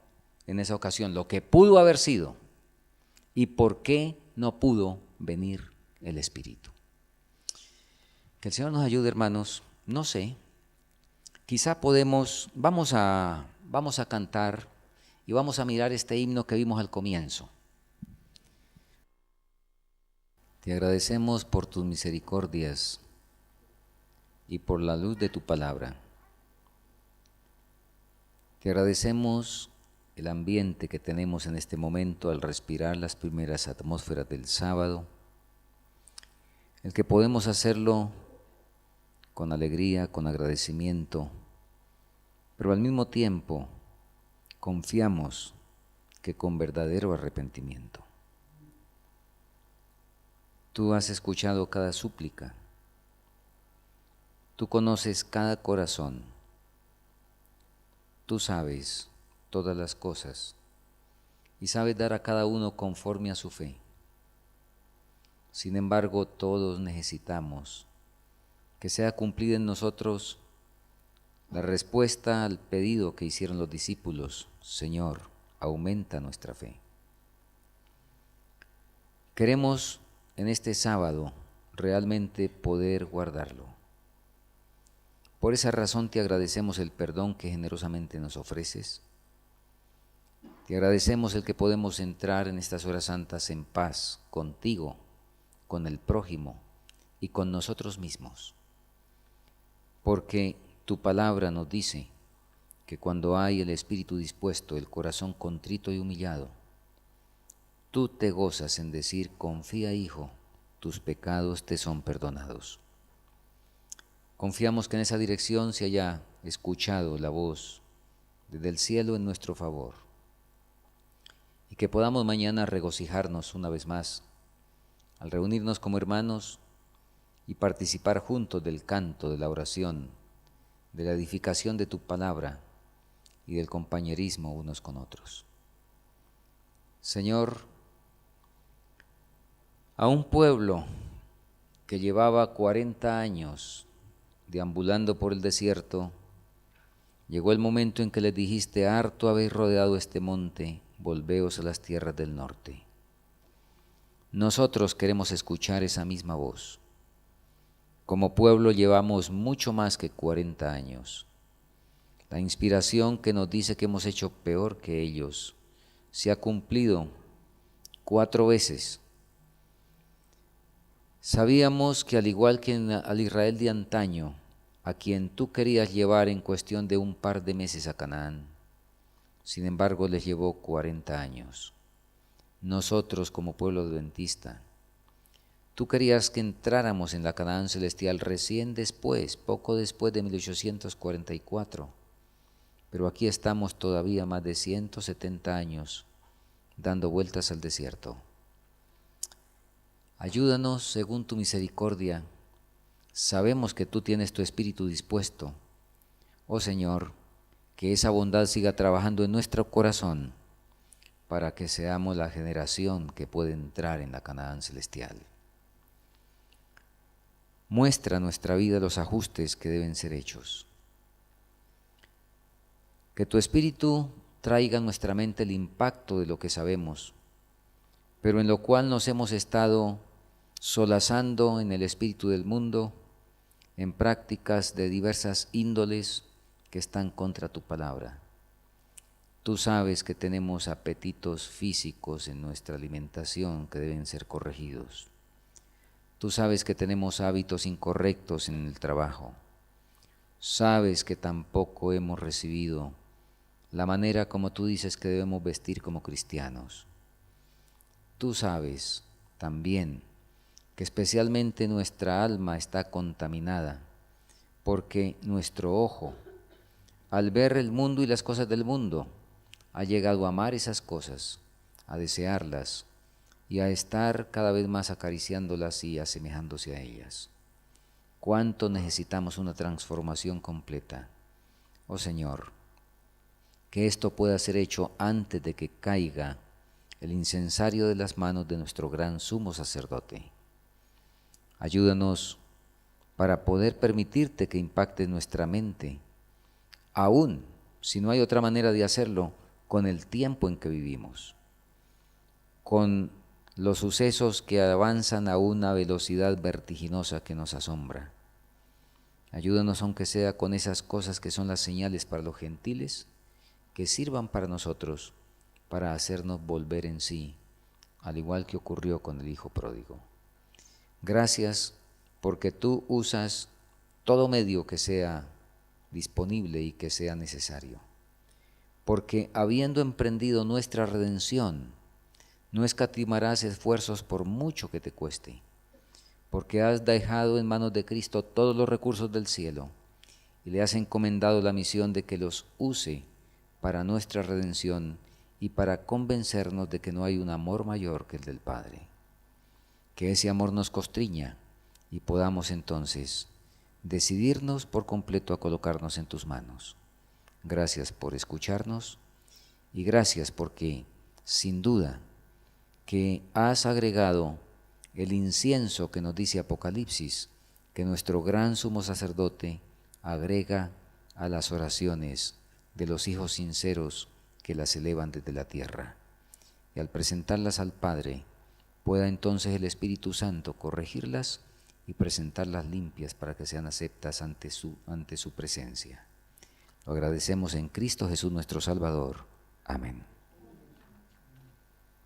en esa ocasión, lo que pudo haber sido y por qué no pudo venir el Espíritu. Que el Señor nos ayude, hermanos. No sé, quizá vamos a cantar y vamos a mirar este himno que vimos al comienzo. Te agradecemos por tus misericordias y por la luz de tu palabra. Te agradecemos el ambiente que tenemos en este momento al respirar las primeras atmósferas del sábado, el que podemos hacerlo con alegría, con agradecimiento, pero al mismo tiempo confiamos que con verdadero arrepentimiento. Tú has escuchado cada súplica, tú conoces cada corazón, tú sabes todas las cosas y sabes dar a cada uno conforme a su fe. Sin embargo, todos necesitamos que sea cumplida en nosotros la respuesta al pedido que hicieron los discípulos: Señor, aumenta nuestra fe. Queremos en este sábado realmente poder guardarlo. Por esa razón te agradecemos el perdón que generosamente nos ofreces. Te agradecemos el que podemos entrar en estas horas santas en paz contigo, con el prójimo y con nosotros mismos. Porque tu palabra nos dice que cuando hay el espíritu dispuesto, el corazón contrito y humillado, tú te gozas en decir: confía, hijo, tus pecados te son perdonados. Confiamos que en esa dirección se haya escuchado la voz desde el cielo en nuestro favor, y que podamos mañana regocijarnos una vez más al reunirnos como hermanos y participar juntos del canto, de la oración, de la edificación de tu palabra y del compañerismo unos con otros. Señor, a un pueblo que llevaba 40 años deambulando por el desierto, llegó el momento en que les dijiste: harto habéis rodeado este monte, volveos a las tierras del norte. Nosotros queremos escuchar esa misma voz. Como pueblo llevamos mucho más que 40 años. La inspiración que nos dice que hemos hecho peor que ellos se ha cumplido 4 veces. Sabíamos que al igual que al Israel de antaño, a quien tú querías llevar en cuestión de un par de meses a Canaán, sin embargo les llevó 40 años. Nosotros como pueblo adventista, tú querías que entráramos en la Canaán celestial recién después, poco después de 1844, pero aquí estamos todavía más de 170 años dando vueltas al desierto. Ayúdanos según tu misericordia. Sabemos que tú tienes tu espíritu dispuesto. Oh Señor, que esa bondad siga trabajando en nuestro corazón para que seamos la generación que puede entrar en la Canaán celestial. Muestra a nuestra vida los ajustes que deben ser hechos. Que tu espíritu traiga a nuestra mente el impacto de lo que sabemos, pero en lo cual nos hemos estado solazando en el espíritu del mundo, en prácticas de diversas índoles que están contra tu palabra. Tú sabes que tenemos apetitos físicos en nuestra alimentación que deben ser corregidos. Tú sabes que tenemos hábitos incorrectos en el trabajo. Sabes que tampoco hemos recibido la manera como tú dices que debemos vestir como cristianos. Tú sabes también que especialmente nuestra alma está contaminada, porque nuestro ojo, al ver el mundo y las cosas del mundo, ha llegado a amar esas cosas, a desearlas y a estar cada vez más acariciándolas y asemejándose a ellas. ¿Cuánto necesitamos una transformación completa? Oh Señor, que esto pueda ser hecho antes de que caiga el incensario de las manos de nuestro gran sumo sacerdote. Ayúdanos para poder permitirte que impacte nuestra mente, aún si no hay otra manera de hacerlo, con el tiempo en que vivimos, con los sucesos que avanzan a una velocidad vertiginosa que nos asombra. Ayúdanos aunque sea con esas cosas que son las señales para los gentiles, que sirvan para nosotros, para hacernos volver en sí, al igual que ocurrió con el Hijo pródigo. Gracias porque tú usas todo medio que sea disponible y que sea necesario. Porque habiendo emprendido nuestra redención, no escatimarás esfuerzos por mucho que te cueste. Porque has dejado en manos de Cristo todos los recursos del cielo y le has encomendado la misión de que los use para nuestra redención y para convencernos de que no hay un amor mayor que el del Padre. Que ese amor nos constriña y podamos entonces decidirnos por completo a colocarnos en tus manos. Gracias por escucharnos y gracias porque, sin duda, que has agregado el incienso que nos dice Apocalipsis, que nuestro gran sumo sacerdote agrega a las oraciones de los hijos sinceros que las elevan desde la tierra. Y al presentarlas al Padre, pueda entonces el Espíritu Santo corregirlas y presentarlas limpias para que sean aceptas ante su presencia. Lo agradecemos en Cristo Jesús nuestro Salvador. Amén.